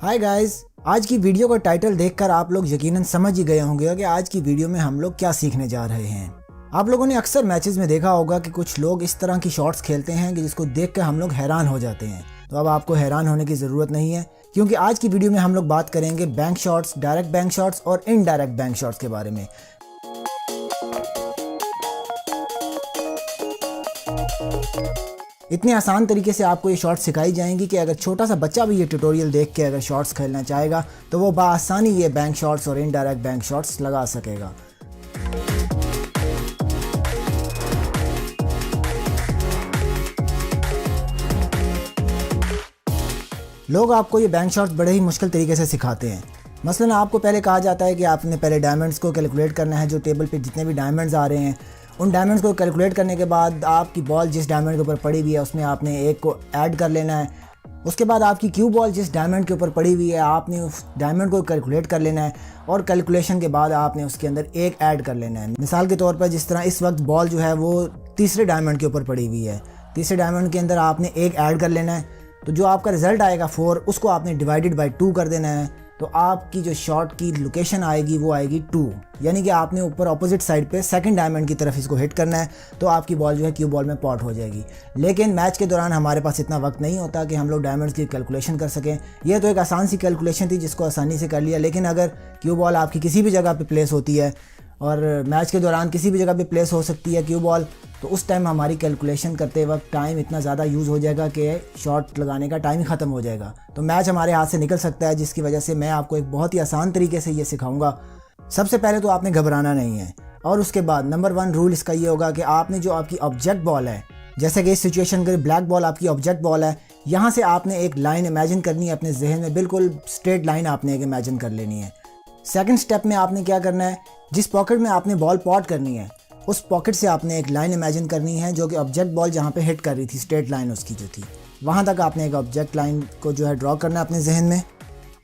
Hi guys, आज की video का टाइटल देखकर आप लोग यकीनन समझ ही गए होंगे कि आज की वीडियो में हम लोग क्या सीखने जा रहे हैं। आप लोगों ने अक्सर मैचेस में देखा होगा कि कुछ लोग इस तरह की शॉट्स खेलते हैं कि जिसको देखकर हम लोग हैरान हो जाते हैं। तो अब आपको हैरान होने की ज़रूरत नहीं है, क्योंकि आज की वीडियो में हम लोग बात करेंगे bank shots, direct bank shots और इनडायरेक्ट बैंक शॉट्स के बारे में। इतने आसान तरीके से आपको ये शॉट्स सिखाई जाएंगी कि अगर छोटा सा बच्चा भी ये ट्यूटोरियल देख के अगर शॉट्स खेलना चाहेगा तो वो बआसानी ये बैंक शॉट्स और इनडायरेक्ट बैंक शॉट्स लगा सकेगा। लोग आपको ये बैंक शॉट्स बड़े ही मुश्किल तरीके से सिखाते हैं। मसलन आपको पहले कहा जाता है कि आपने पहले डायमंड्स को कैलकुलेट करना है। जो टेबल पे जितने भी डायमंड्स आ रहे हैं उन डायमंड्स को कैलकुलेट करने के बाद आपकी बॉल जिस डायमंड के ऊपर पड़ी हुई है उसमें आपने एक को ऐड कर लेना है। उसके बाद आपकी क्यू बॉल जिस डायमंड के ऊपर पड़ी हुई है आपने उस डायमंड को कैलकुलेट कर लेना है और कैलकुलेशन के बाद आपने उसके अंदर एक ऐड कर लेना है। मिसाल के तौर पर जिस तरह इस वक्त बॉल जो है वो तीसरे डायमंड के ऊपर पड़ी हुई है, तीसरे डायमंड के अंदर आपने एक ऐड कर लेना है। तो जो आपका रिजल्ट आएगा 4, उसको आपने डिवाइडेड बाई 2 कर देना है। तो आपकी जो शॉट की लोकेशन आएगी वो आएगी 2, यानी कि आपने ऊपर ऑपोजिट साइड पे सेकंड डायमंड की तरफ इसको हिट करना है तो आपकी बॉल जो है क्यू बॉल में पॉट हो जाएगी। लेकिन मैच के दौरान हमारे पास इतना वक्त नहीं होता कि हम लोग डायमंड्स की कैलकुलेशन कर सकें। यह तो एक आसान सी कैलकुलेशन थी जिसको आसानी से कर लिया, लेकिन अगर क्यू बॉल आपकी किसी भी जगह पे प्लेस होती है और मैच के दौरान किसी भी जगह पे प्लेस हो सकती है क्यू बॉल, तो उस टाइम हमारी कैलकुलेशन करते वक्त टाइम इतना ज़्यादा यूज़ हो जाएगा कि शॉट लगाने का टाइम ही ख़त्म हो जाएगा। तो मैच हमारे हाथ से निकल सकता है, जिसकी वजह से मैं आपको एक बहुत ही आसान तरीके से ये सिखाऊंगा। सबसे पहले तो आपने घबराना नहीं है, और उसके बाद नंबर 1 रूल इसका ये होगा कि आपने जो आपकी ऑब्जेक्ट बॉल है, जैसे कि इस सिचुएशन के ब्लैक बॉल आपकी ऑब्जेक्ट बॉल है, यहाँ से आपने एक लाइन इमेजिन करनी है अपने जहन में, बिल्कुल स्ट्रेट लाइन आपने एक इमेजिन कर लेनी है। सेकंड स्टेप में आपने क्या करना है, जिस पॉकेट में आपने बॉल पॉट करनी है उस पॉकेट से आपने एक लाइन इमेजिन करनी है जो कि ऑब्जेक्ट बॉल जहाँ पे हिट कर रही थी, स्ट्रेट लाइन उसकी जो थी, वहाँ तक आपने एक ऑब्जेक्ट लाइन को जो है ड्रॉ करना है अपने जहन में।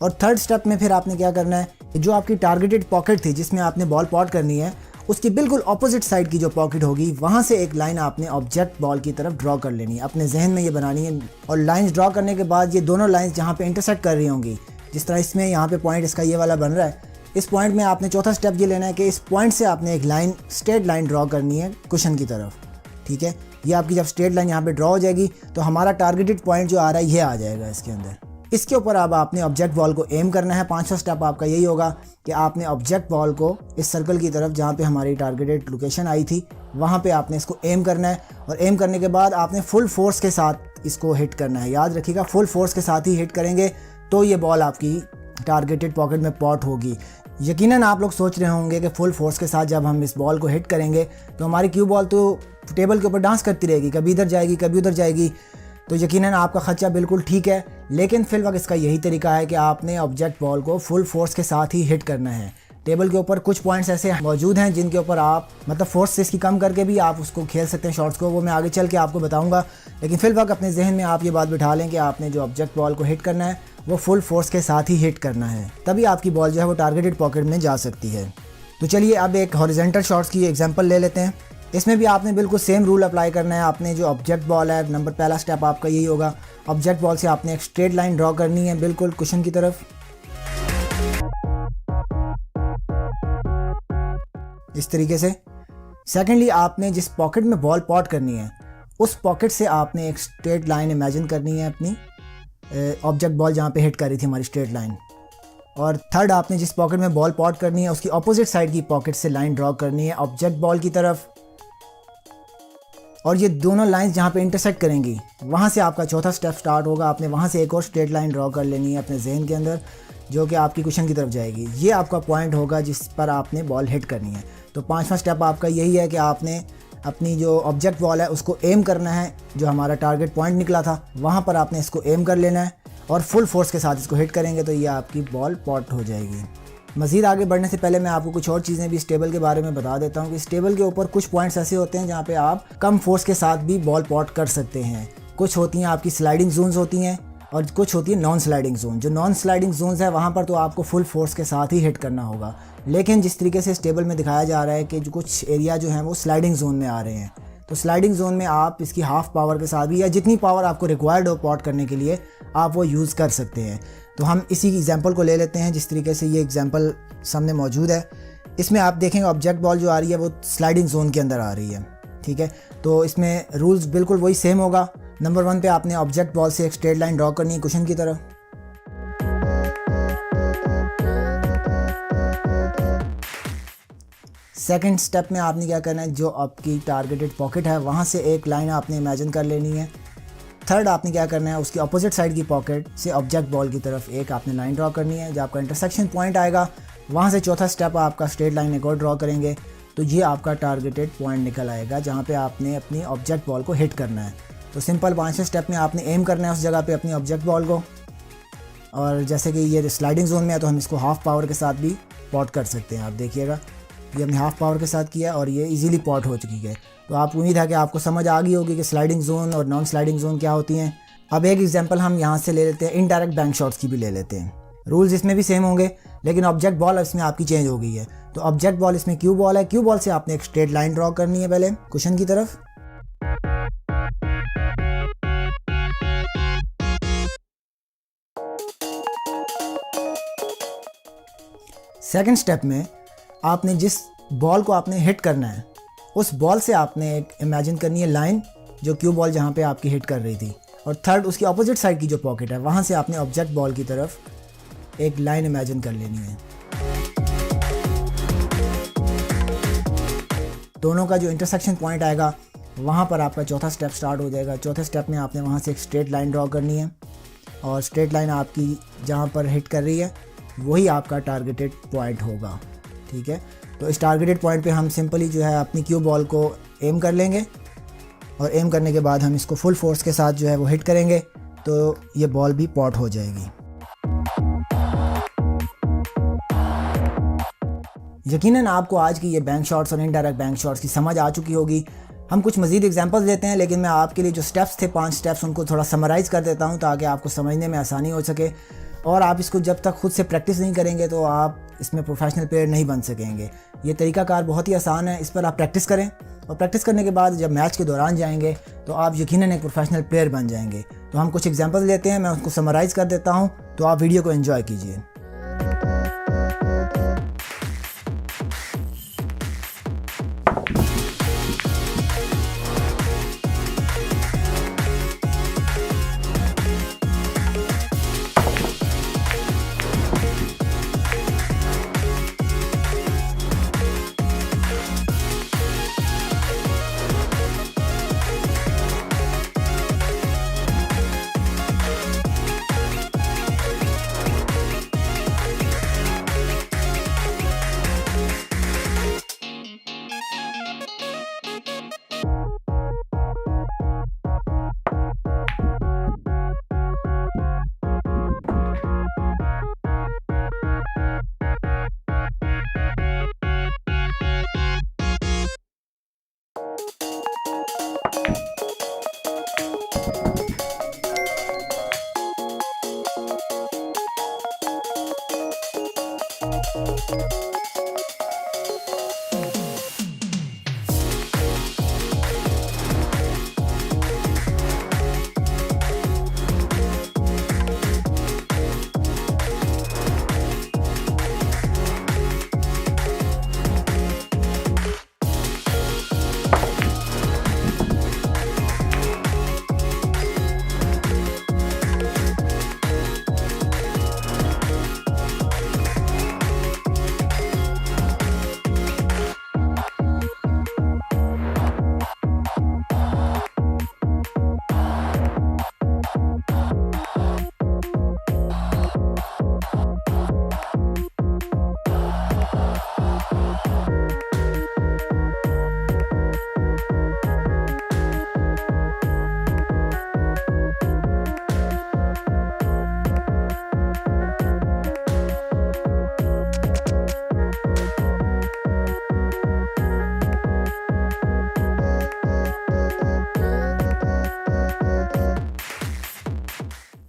और थर्ड स्टेप में फिर आपने क्या करना है, जो आपकी टारगेटेड पॉकेट थी जिसमें आपने बॉल पॉट करनी है उसकी बिल्कुल ऑपोजिट साइड की जो पॉकेट होगी वहाँ से एक लाइन आपने ऑब्जेक्ट बॉल की तरफ ड्रॉ कर लेनी है, अपने जहन में ये बनानी है। और लाइन्स ड्रॉ करने के बाद ये दोनों लाइन्स जहाँ पे इंटरसेक्ट कर रही होंगी, जिस तरह इसमें यहाँ पे पॉइंट इसका ये वाला बन रहा है, इस पॉइंट में आपने चौथा स्टेप ये लेना है कि इस पॉइंट से आपने एक लाइन, स्ट्रेट लाइन ड्रॉ करनी है कुशन की तरफ। ठीक है, ये आपकी जब स्ट्रेट लाइन यहाँ पे ड्रॉ हो जाएगी तो हमारा टारगेटेड पॉइंट जो आ रहा है ये आ जाएगा इसके अंदर। इसके ऊपर अब आपने ऑब्जेक्ट बॉल को एम करना है। 5वां स्टेप आपका यही होगा कि आपने ऑब्जेक्ट बॉल को इस सर्कल की तरफ जहाँ पे हमारी टारगेटेड लोकेशन आई थी वहाँ पे आपने इसको एम करना है, और एम करने के बाद आपने फुल फोर्स के साथ इसको हिट करना है। याद रखिएगा, फुल फोर्स के साथ ही हिट करेंगे तो ये बॉल आपकी टारगेटेड पॉकेट में पॉट होगी। यकीनन आप लोग सोच रहे होंगे कि फुल फोर्स के साथ जब हम इस बॉल को हिट करेंगे तो हमारी क्यू बॉल तो टेबल के ऊपर डांस करती रहेगी, कभी इधर जाएगी कभी उधर जाएगी। तो यकीनन आपका खर्चा बिल्कुल ठीक है, लेकिन फिल वक्त इसका यही तरीका है कि आपने ऑब्जेक्ट बॉल को फुल फोर्स के साथ ही हिट करना है। टेबल के ऊपर कुछ पॉइंट्स ऐसे मौजूद हैं जिनके ऊपर आप मतलब फोर्स से इसकी कम करके भी आप उसको खेल सकते हैं शॉट्स को, वो मैं आगे चल के आपको बताऊंगा। लेकिन फिल वक्त अपने जहन में आप ये बात बिठा लें कि आपने जो ऑब्जेक्ट बॉल को हिट करना है वो फुल फोर्स के साथ ही हिट करना है, तभी आपकी बॉल जो है वो टारगेटेड पॉकेट में जा सकती है। तो चलिए अब एक हॉरिजॉन्टल शॉट्स की एग्जांपल ले लेते हैं। इसमें भी आपने बिल्कुल सेम रूल अप्लाई करना है। आपने जो ऑब्जेक्ट बॉल है, पहला स्टेप आपका यही होगा, ऑब्जेक्ट बॉल से आपने एक स्ट्रेट लाइन ड्रॉ करनी है बिल्कुल कुशन की तरफ, इस तरीके से। सेकेंडली आपने जिस पॉकेट में बॉल पॉट करनी है उस पॉकेट से आपने एक स्ट्रेट लाइन इमेजिन करनी है अपनी ऑब्जेक्ट बॉल जहाँ पे हिट कर रही थी हमारी स्ट्रेट लाइन। और थर्ड, आपने जिस पॉकेट में बॉल पॉट करनी है उसकी ऑपोजिट साइड की पॉकेट से लाइन ड्रॉ करनी है ऑब्जेक्ट बॉल की तरफ, और ये दोनों लाइंस जहाँ पे इंटरसेक्ट करेंगी वहाँ से आपका चौथा स्टेप स्टार्ट होगा। आपने वहाँ से एक और स्ट्रेट लाइन ड्रॉ कर लेनी है अपने जहन के अंदर जो कि आपकी कुशन की तरफ जाएगी। ये आपका पॉइंट होगा जिस पर आपने बॉल हिट करनी है। तो 5वां स्टेप आपका यही है कि आपने अपनी जो ऑब्जेक्ट बॉल है उसको एम करना है, जो हमारा टारगेट पॉइंट निकला था वहाँ पर आपने इसको एम कर लेना है और फुल फोर्स के साथ इसको हिट करेंगे तो ये आपकी बॉल पॉट हो जाएगी। मज़ीद आगे बढ़ने से पहले मैं आपको कुछ और चीज़ें भी इस टेबल के बारे में बता देता हूँ कि इस टेबल के ऊपर कुछ पॉइंट्स ऐसे होते हैं जहाँ पे आप कम फोर्स के साथ भी बॉल पॉट कर सकते हैं। कुछ होती हैं आपकी स्लाइडिंग जोन्स होती हैं और कुछ होती है नॉन स्लाइडिंग जोन। जो नॉन स्लाइडिंग जोन्स है वहाँ पर तो आपको फुल फोर्स के साथ ही हिट करना होगा, लेकिन जिस तरीके से इस टेबल में दिखाया जा रहा है कि जो कुछ एरिया जो हैं वो स्लाइडिंग जोन में आ रहे हैं, तो स्लाइडिंग जोन में आप इसकी हाफ पावर के साथ भी या जितनी पावर आपको रिक्वायर्ड हो पॉट करने के लिए आप वो यूज़ कर सकते हैं। तो हम इसी एग्जांपल को ले लेते हैं जिस तरीके से ये एग्जांपल सामने मौजूद है। इसमें आप देखेंगे ऑब्जेक्ट बॉल जो आ रही है वो स्लाइडिंग जोन के अंदर आ रही है, ठीक है। तो इसमें रूल्स बिल्कुल वही सेम होगा। नंबर 1 पे आपने ऑब्जेक्ट बॉल से एक स्ट्रेट लाइन ड्रॉ करनी है कुशन की तरफ। सेकंड स्टेप में आपने क्या करना है, जो आपकी टारगेटेड पॉकेट है वहाँ से एक लाइन आपने इमेजिन कर लेनी है। थर्ड आपने क्या करना है, उसकी अपोजिट साइड की पॉकेट से ऑब्जेक्ट बॉल की तरफ एक आपने लाइन ड्रॉ करनी है। जब आपका इंटरसेक्शन पॉइंट आएगा वहाँ से चौथा स्टेप आपका स्ट्रेट लाइन एक और ड्रॉ करेंगे, तो ये आपका टारगेटेड पॉइंट निकल आएगा जहाँ पे आपने अपनी ऑब्जेक्ट बॉल को हिट करना है। तो सिंपल 5वें स्टेप में आपने एम करना है उस जगह पे अपनी ऑब्जेक्ट बॉल को। और जैसे कि ये स्लाइडिंग जोन में है तो हम इसको हाफ पावर के साथ भी पॉट कर सकते हैं। आप देखिएगा ये हमने हाफ पावर के साथ किया और ये इजीली पॉट हो चुकी है। तो आप उम्मीद है कि आपको समझ आ गई होगी कि स्लाइडिंग जोन और नॉन स्लाइडिंग जोन क्या होती हैं। अब एक एग्जांपल हम यहाँ से ले लेते हैं, इनडायरेक्ट बैंक शॉट्स की भी ले लेते हैं। रूल्स इसमें भी सेम होंगे लेकिन ऑब्जेक्ट बॉल इसमें आपकी चेंज हो गई है। तो ऑब्जेक्ट बॉल इसमें क्यू बॉल है, क्यू बॉल से आपने एक स्ट्रेट लाइन ड्रॉ करनी है पहले कुशन की तरफ। सेकंड स्टेप में आपने जिस बॉल को आपने हिट करना है उस बॉल से आपने एक इमेजिन करनी है लाइन जो क्यू बॉल जहाँ पे आपकी हिट कर रही थी। और थर्ड उसकी अपोजिट साइड की जो पॉकेट है वहाँ से आपने ऑब्जेक्ट बॉल की तरफ एक लाइन इमेजिन कर लेनी है। दोनों का जो इंटरसेक्शन पॉइंट आएगा वहाँ पर आपका चौथा स्टेप स्टार्ट हो जाएगा। चौथे स्टेप में आपने वहाँ से एक स्ट्रेट लाइन ड्रॉ करनी है और स्ट्रेट लाइन आपकी जहाँ पर हिट कर रही है वही आपका टारगेटेड पॉइंट होगा, ठीक है। तो इस टारगेटेड पॉइंट पे हम सिंपली जो है अपनी क्यू बॉल को एम कर लेंगे और एम करने के बाद हम इसको फुल फोर्स के साथ जो है वो हिट करेंगे तो ये बॉल भी पॉट हो जाएगी। यकीनन आपको आज की ये बैंक शॉट्स और इनडायरेक्ट बैंक शॉट्स की समझ आ चुकी होगी। हम कुछ मज़ीद एग्जांपल्स देते हैं लेकिन मैं आपके लिए जो स्टेप्स थे 5 स्टेप्स उनको थोड़ा समराइज़ कर देता हूं ताकि आपको समझने में आसानी हो सके। और आप इसको जब तक खुद से प्रैक्टिस नहीं करेंगे तो आप इसमें प्रोफेशनल प्लेयर नहीं बन सकेंगे। ये तरीकाकार बहुत ही आसान है, इस पर आप प्रैक्टिस करें और प्रैक्टिस करने के बाद जब मैच के दौरान जाएंगे तो आप यकीनन एक प्रोफेशनल प्लेयर बन जाएंगे। तो हम कुछ एग्जांपल्स लेते हैं, मैं उसको समराइज़ कर देता हूँ, तो आप वीडियो को एंजॉय कीजिए।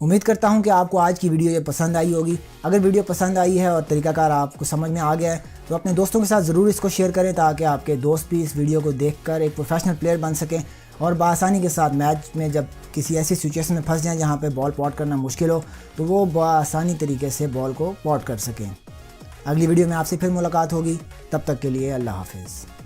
उम्मीद करता हूं कि आपको आज की वीडियो ये पसंद आई होगी। अगर वीडियो पसंद आई है और तरीकाकार आपको समझ में आ गया है तो अपने दोस्तों के साथ ज़रूर इसको शेयर करें ताकि आपके दोस्त भी इस वीडियो को देखकर एक प्रोफेशनल प्लेयर बन सकें और बआसानी के साथ मैच में जब किसी ऐसी सिचुएशन में फंस जाएं जहाँ पे बॉल पॉट करना मुश्किल हो तो वो बआसानी तरीके से बॉल को पॉट कर सकें। अगली वीडियो में आपसे फिर मुलाकात होगी, तब तक के लिए अल्लाह हाफिज़।